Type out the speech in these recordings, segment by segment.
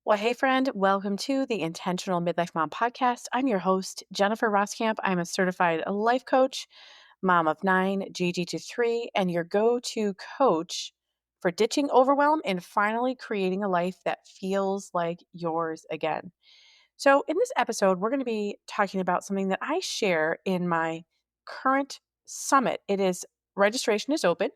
Well, hey, friend, welcome to the Intentional Midlife Mom podcast. I'm your host, Jennifer Roskamp. I'm a certified life coach, mom of 9, Gigi to 3, and your go to coach for ditching overwhelm and finally creating a life that feels like yours again. So, in this episode, we're going to be talking about something that I share in my current summit. Registration is open.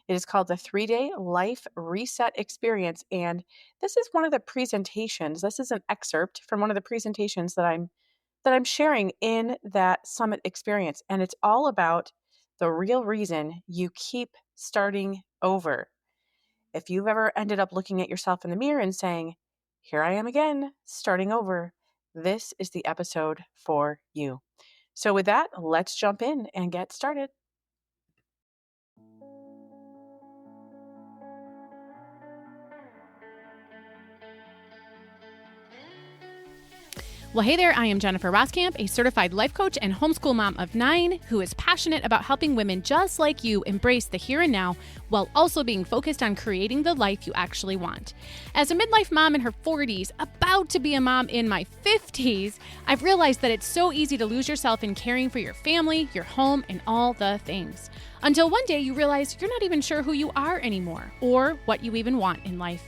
It is called the 3-day life reset experience. And this is one of the presentations. This is an excerpt from one of the presentations that I'm sharing in that summit experience. And it's all about the real reason you keep starting over. If you've ever ended up looking at yourself in the mirror and saying, "Here I am again, starting over," this is the episode for you. So, with that, let's jump in and get started. Well, hey there, I am Jennifer Roskamp, a certified life coach and homeschool mom of 9 who is passionate about helping women just like you embrace the here and now while also being focused on creating the life you actually want. As a midlife mom in her 40s, about to be a mom in my 50s, I've realized that it's so easy to lose yourself in caring for your family, your home, and all the things. Until one day you realize you're not even sure who you are anymore or what you even want in life.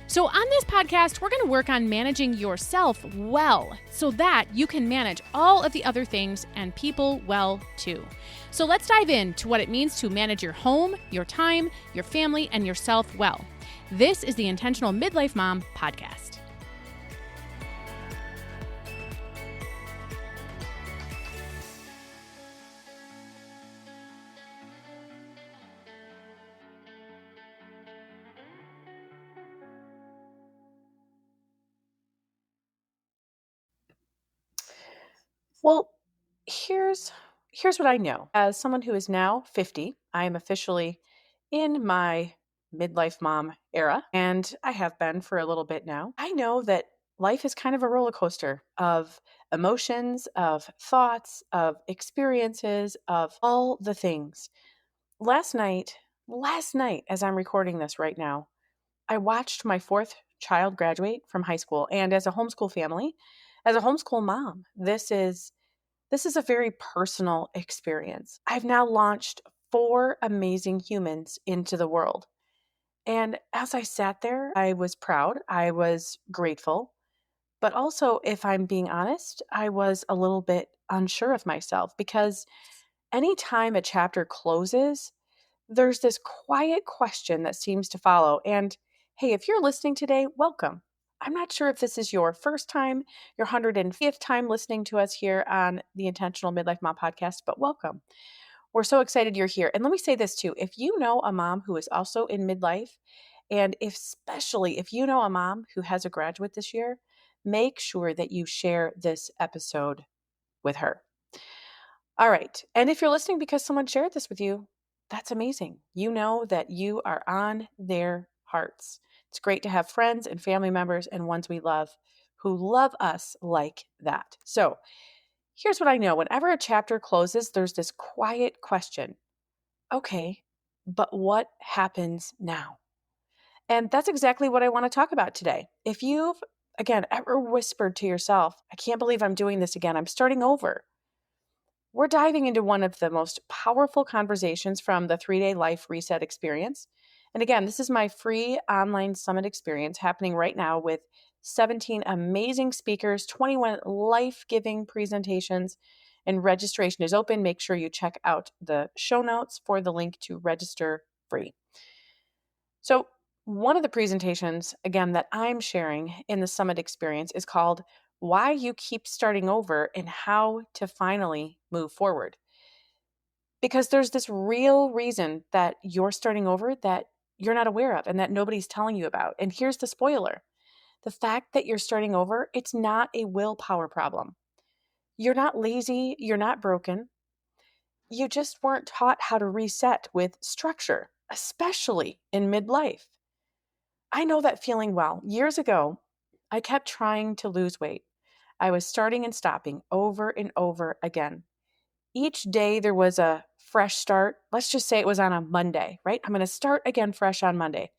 So on this podcast, we're going to work on managing yourself well so that you can manage all of the other things and people well too. So let's dive into what it means to manage your home, your time, your family, and yourself well. This is the Intentional Midlife Mom podcast. Well, here's what I know. As someone who is now 50, I am officially in my midlife mom era, and I have been for a little bit now. I know that life is kind of a roller coaster of emotions, of thoughts, of experiences, of all the things. Last night, as I'm recording this right now, I watched my fourth child graduate from high school. And as a homeschool family, as a homeschool mom, this is a very personal experience. I've now launched 4 amazing humans into the world. And as I sat there, I was proud, I was grateful, but also, if I'm being honest, I was a little bit unsure of myself because anytime a chapter closes, there's this quiet question that seems to follow. And hey, if you're listening today, welcome. I'm not sure if this is your first time, your 105th time listening to us here on the Intentional Midlife Mom podcast, but welcome. We're so excited you're here. And let me say this too. If you know a mom who is also in midlife, and especially if you know a mom who has a graduate this year, make sure that you share this episode with her. All right. And if you're listening because someone shared this with you, that's amazing. You know that you are on their hearts. It's great to have friends and family members and ones we love who love us like that. So here's what I know. Whenever a chapter closes, there's this quiet question. Okay, but what happens now? And that's exactly what I want to talk about today. If you've, again, ever whispered to yourself, "I can't believe I'm doing this again. I'm starting over." We're diving into one of the most powerful conversations from the 3-day life reset experience. And again, this is my free online summit experience happening right now with 17 amazing speakers, 21 life-giving presentations, and registration is open. Make sure you check out the show notes for the link to register free. So, one of the presentations, again, that I'm sharing in the summit experience is called "Why You Keep Starting Over and How to Finally Move Forward." Because there's this real reason that you're starting over that you're not aware of and that nobody's telling you about. And here's the spoiler: the fact that you're starting over, it's not a willpower problem. You're not lazy, you're not broken. You just weren't taught how to reset with structure, especially in midlife. I know that feeling well. Years ago, I kept trying to lose weight. I was starting and stopping over and over again. Each day there was a fresh start. Let's just say it was on a Monday, right? I'm going to start again fresh on Monday.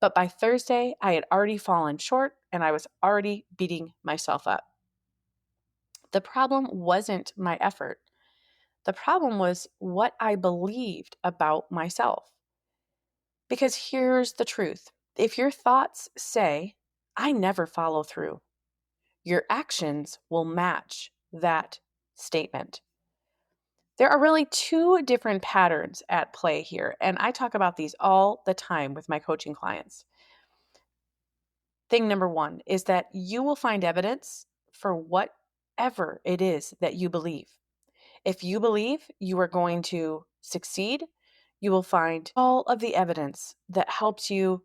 But by Thursday, I had already fallen short and I was already beating myself up. The problem wasn't my effort. The problem was what I believed about myself. Because here's the truth. If your thoughts say, I never follow through, your actions will match that statement. There are really two different patterns at play here, and I talk about these all the time with my coaching clients. Thing number one is that you will find evidence for whatever it is that you believe. If you believe you are going to succeed, you will find all of the evidence that helps you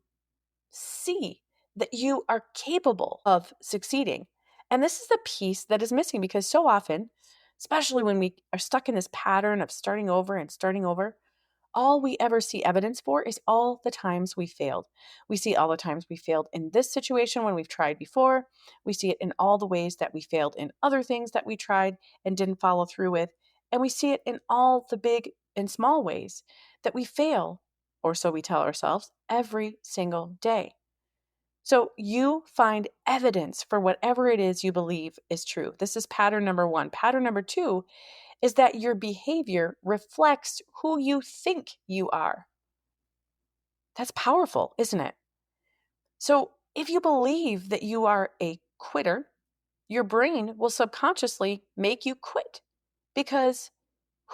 see that you are capable of succeeding. And this is the piece that is missing because so often, especially when we are stuck in this pattern of starting over and starting over, all we ever see evidence for is all the times we failed. We see all the times we failed in this situation when we've tried before. We see it in all the ways that we failed in other things that we tried and didn't follow through with. And we see it in all the big and small ways that we fail, or so we tell ourselves, every single day. So you find evidence for whatever it is you believe is true. This is pattern number one. Pattern number two is that your behavior reflects who you think you are. That's powerful, isn't it? So if you believe that you are a quitter, your brain will subconsciously make you quit because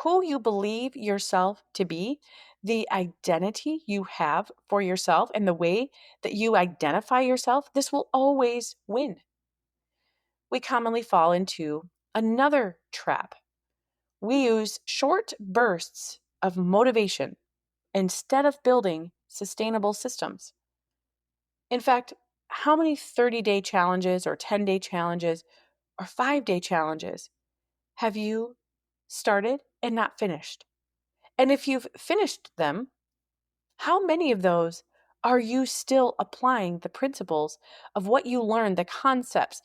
who you believe yourself to be, the identity you have for yourself, and the way that you identify yourself, this will always win. We commonly fall into another trap. We use short bursts of motivation instead of building sustainable systems. In fact, how many 30-day challenges or 10-day challenges or 5-day challenges have you started and not finished? And if you've finished them, how many of those are you still applying the principles of what you learned, the concepts,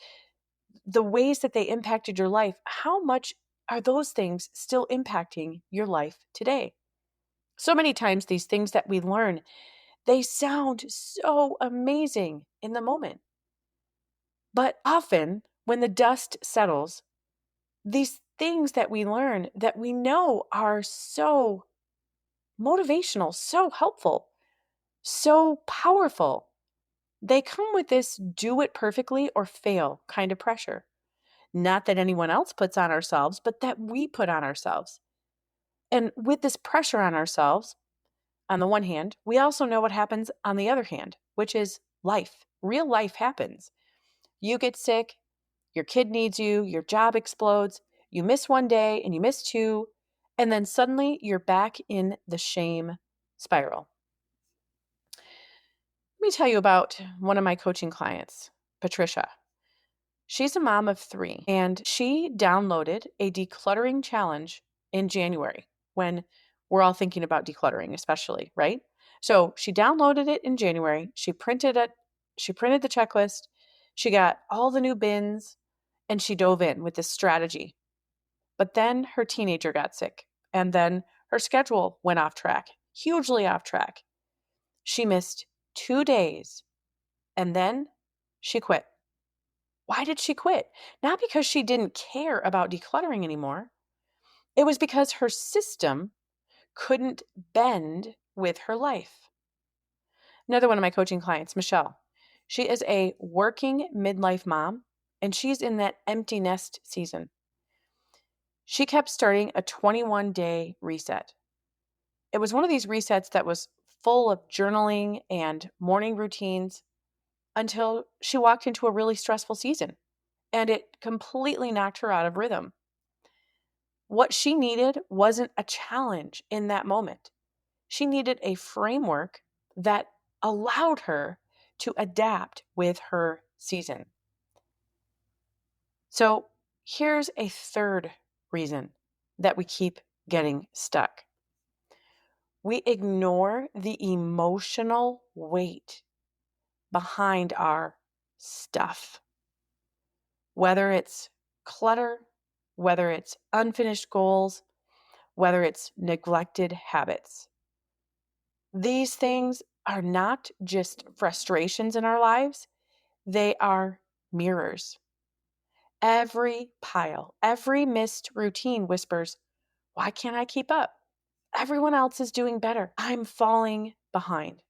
the ways that they impacted your life? How much are those things still impacting your life today? So many times, these things that we learn, they sound so amazing in the moment. But often, when the dust settles, these things that we learn that we know are so motivational, so helpful, so powerful, they come with this do it perfectly or fail kind of pressure. Not that anyone else puts on ourselves, but that we put on ourselves. And with this pressure on ourselves, on the one hand, we also know what happens on the other hand, which is life. Real life happens. You get sick, your kid needs you, your job explodes, you miss one day and you miss two, and then suddenly you're back in the shame spiral. Let me tell you about one of my coaching clients, Patricia. She's a mom of three, and she downloaded a decluttering challenge in January when we're all thinking about decluttering, especially, right? So she downloaded it in January. She printed it. She printed the checklist. She got all the new bins, and she dove in with this strategy. But then her teenager got sick, and then her schedule went off track, hugely off track. She missed 2 days, and then she quit. Why did she quit? Not because she didn't care about decluttering anymore. It was because her system couldn't bend with her life. Another one of my coaching clients, Michelle, she is a working midlife mom, and she's in that empty nest season. She kept starting a 21-day reset. It was one of these resets that was full of journaling and morning routines until she walked into a really stressful season, and it completely knocked her out of rhythm. What she needed wasn't a challenge in that moment. She needed a framework that allowed her to adapt with her season. So here's a third reason that we keep getting stuck. We ignore the emotional weight behind our stuff. Whether it's clutter, whether it's unfinished goals, whether it's neglected habits. These things are not just frustrations in our lives, They are mirrors. Every pile, every missed routine whispers, why can't I keep up? Everyone else is doing better. I'm falling behind.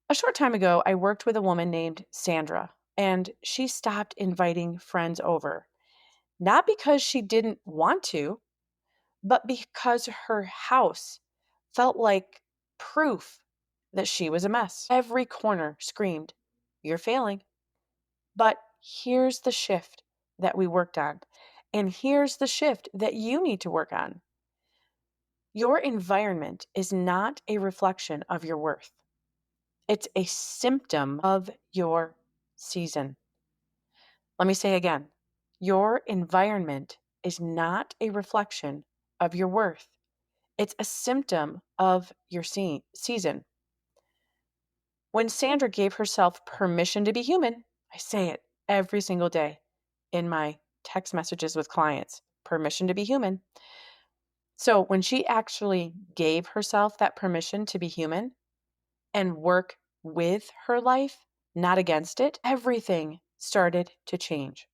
A short time ago, I worked with a woman named Sandra, and she stopped inviting friends over, not because she didn't want to, but because her house felt like proof that she was a mess. Every corner screamed, "You're failing." But here's the shift that we worked on. And here's the shift that you need to work on. Your environment is not a reflection of your worth, it's a symptom of your season. Let me say again, your environment is not a reflection of your worth, it's a symptom of your season. When Sandra gave herself permission to be human, I say it every single day in my text messages with clients, permission to be human. So when she actually gave herself that permission to be human and work with her life, not against it, everything started to change.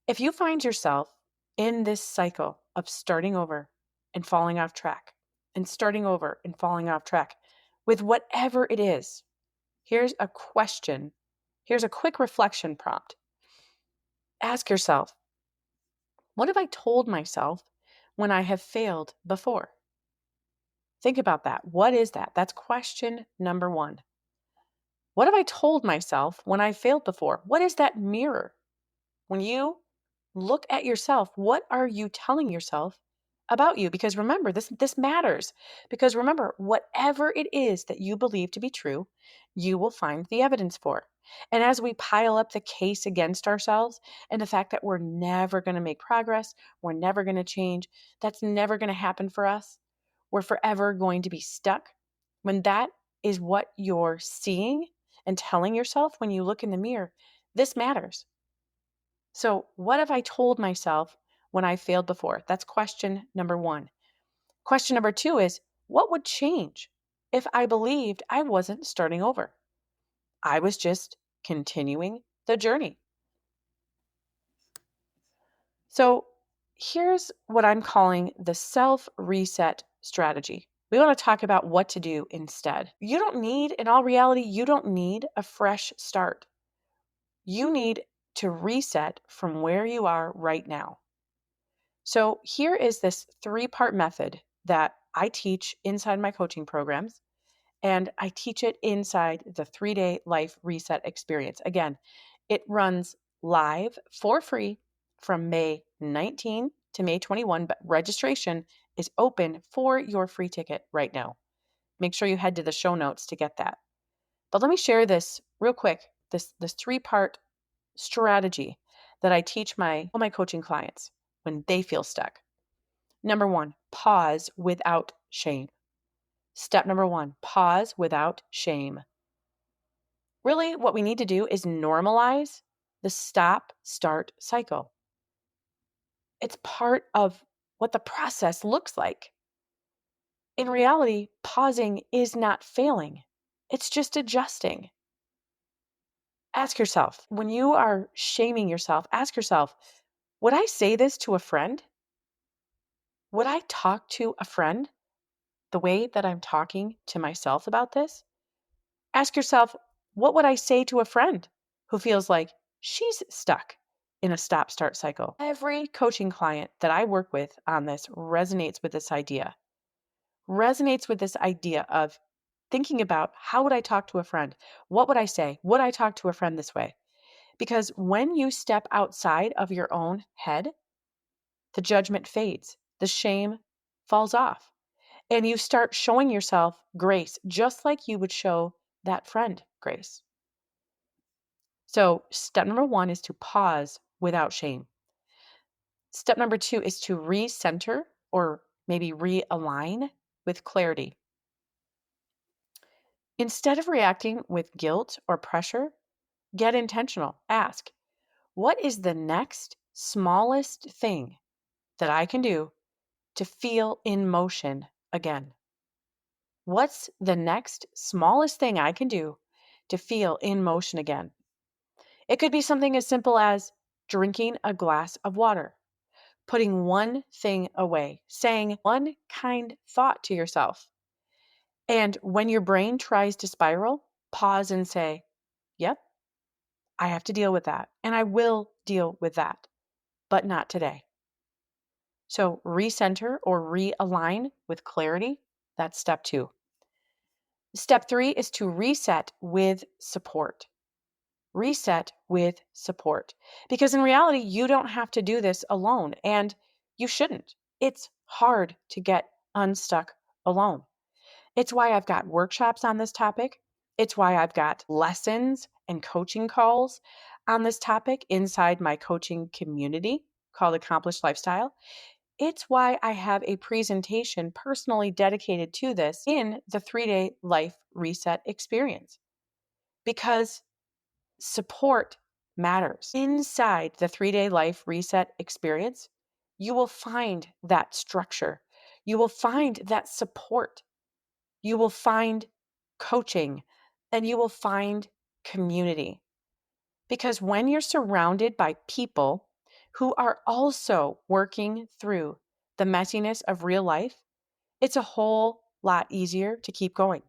If you find yourself in this cycle of starting over and falling off track, and starting over and falling off track with whatever it is, here's a question. Here's a quick reflection prompt. Ask yourself, what have I told myself when I have failed before? Think about that. What is that? That's question number one. What have I told myself when I failed before? What is that mirror? When you look at yourself, what are you telling yourself about you? Because remember, this matters. Because remember, whatever it is that you believe to be true, you will find the evidence for. And as we pile up the case against ourselves and the fact that we're never going to make progress, we're never going to change, that's never going to happen for us, we're forever going to be stuck. When that is what you're seeing and telling yourself when you look in the mirror, this matters. So, what have I told myself when I failed before? That's question number one. Question number two is, what would change if I believed I wasn't starting over? I was just continuing the journey. So, here's what I'm calling the self reset strategy. We want to talk about what to do instead. You don't need, in all reality, you don't need a fresh start. You need to reset from where you are right now. So here is this 3-part method that I teach inside my coaching programs, and I teach it inside the 3-day life reset experience. Again, it runs live for free from May 19 to May 21, but registration is open for your free ticket right now. Make sure you head to the show notes to get that. But let me share this real quick, this 3-part strategy that I teach all my coaching clients when they feel stuck. Number one, pause without shame. Step number one, pause without shame. Really, what we need to do is normalize the stop-start cycle. It's part of what the process looks like. In reality, pausing is not failing. It's just adjusting. Ask yourself, when you are shaming yourself, ask yourself, would I say this to a friend? Would I talk to a friend the way that I'm talking to myself about this? Ask yourself, what would I say to a friend who feels like she's stuck in a stop start cycle? Every coaching client that I work with on this resonates with this idea of thinking about, how would I talk to a friend? What would I say? Would I talk to a friend this way? Because when you step outside of your own head, the judgment fades, the shame falls off, and you start showing yourself grace, just like you would show that friend grace. So, step number one is to pause without shame. Step number two is to recenter or maybe realign with clarity. Instead of reacting with guilt or pressure, get intentional. Ask, what is the next smallest thing that I can do to feel in motion again? What's the next smallest thing I can do to feel in motion again. It could be something as simple as drinking a glass of water, putting one thing away, saying one kind thought to yourself. And when your brain tries to spiral, pause and say, yep, I have to deal with that. And I will deal with that, but not today. So recenter or realign with clarity. That's step 2. Step 3 is to reset with support. Reset with support. Because in reality, you don't have to do this alone, and you shouldn't. It's hard to get unstuck alone. It's why I've got workshops on this topic. It's why I've got lessons and coaching calls on this topic inside my coaching community called Accomplished Lifestyle. It's why I have a presentation personally dedicated to this in the 3-day life reset experience. Because support matters. Inside the 3-day life reset experience, you will find that structure. You will find that support. You will find coaching, and you will find community. Because when you're surrounded by people who are also working through the messiness of real life, it's a whole lot easier to keep going.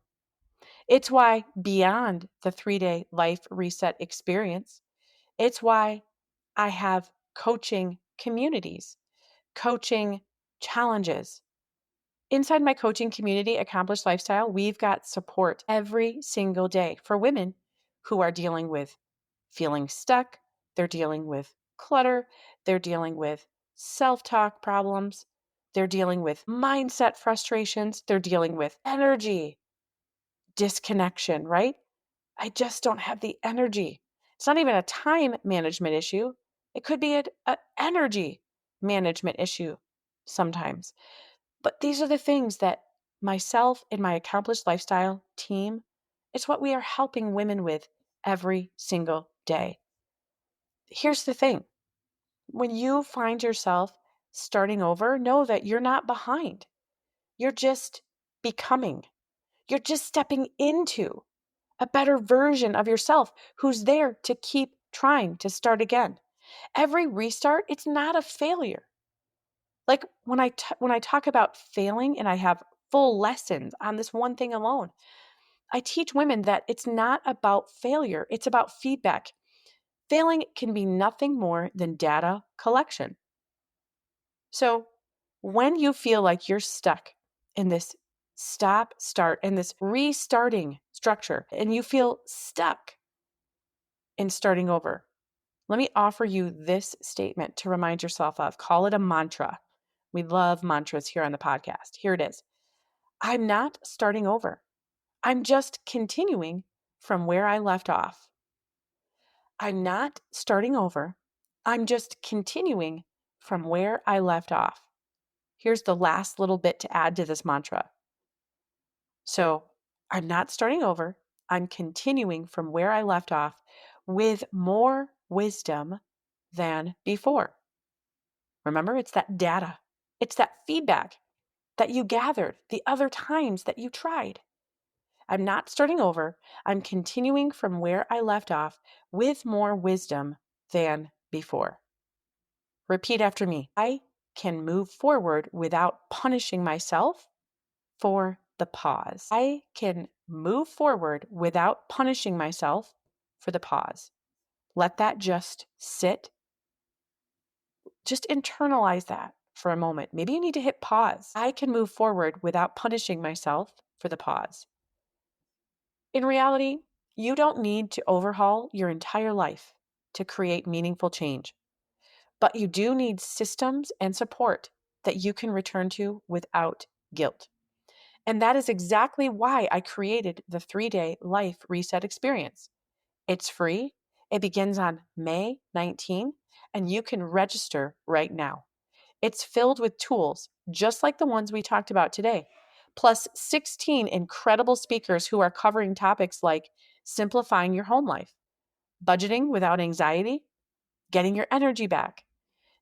It's why beyond the 3-day life reset experience, it's why I have coaching communities, coaching challenges. Inside my coaching community, Accomplished Lifestyle, we've got support every single day for women who are dealing with feeling stuck. They're dealing with clutter. They're dealing with self-talk problems. They're dealing with mindset frustrations. They're dealing with energy disconnection, right? I just don't have the energy. It's not even a time management issue. It could be an energy management issue sometimes. But these are the things that myself and my Accomplished Lifestyle team, it's what we are helping women with every single day. Here's the thing. When you find yourself starting over, know that you're not behind. You're just becoming. You're just stepping into a better version of yourself who's there to keep trying to start again. Every restart, it's not a failure. Like when I talk about failing and I have full lessons on this one thing alone, I teach women that it's not about failure, it's about feedback. Failing can be nothing more than data collection. So when you feel like you're stuck in this stop, start, and this restarting structure, and you feel stuck in starting over, let me offer you this statement to remind yourself of. Call it a mantra. We love mantras here on the podcast. Here it is. I'm not starting over. I'm just continuing from where I left off. I'm not starting over. I'm just continuing from where I left off. Here's the last little bit to add to this mantra. So I'm not starting over. I'm continuing from where I left off with more wisdom than before. Remember, it's that data. It's that feedback that you gathered the other times that you tried. I'm not starting over. I'm continuing from where I left off with more wisdom than before. Repeat after me. I can move forward without punishing myself for the pause. I can move forward without punishing myself for the pause. Let that just sit. Just internalize that for a moment. Maybe you need to hit pause. I can move forward without punishing myself for the pause. In reality, you don't need to overhaul your entire life to create meaningful change, but you do need systems and support that you can return to without guilt. And that is exactly why I created the 3-day life reset experience. It's free. It begins on May 19, and you can register right now. It's filled with tools just like the ones we talked about today, plus 16 incredible speakers who are covering topics like simplifying your home life, budgeting without anxiety, getting your energy back,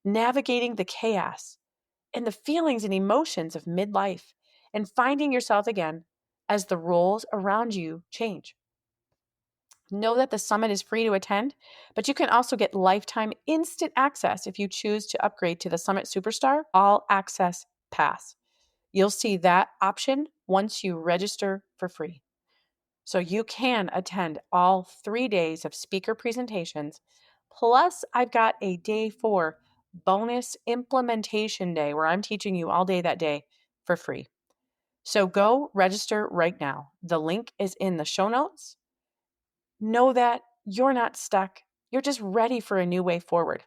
navigating the chaos and the feelings and emotions of midlife, and finding yourself again as the roles around you change. Know that the summit is free to attend, but you can also get lifetime instant access if you choose to upgrade to the Summit Superstar All Access Pass. You'll see that option once you register for free. So you can attend all 3 days of speaker presentations. Plus, I've got a day 4 bonus implementation day where I'm teaching you all day that day for free. So go register right now. The link is in the show notes. Know that you're not stuck. You're just ready for a new way forward.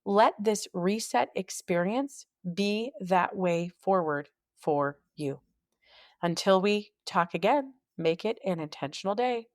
Let this reset experience be that way forward for you. Until we talk again, make it an intentional day.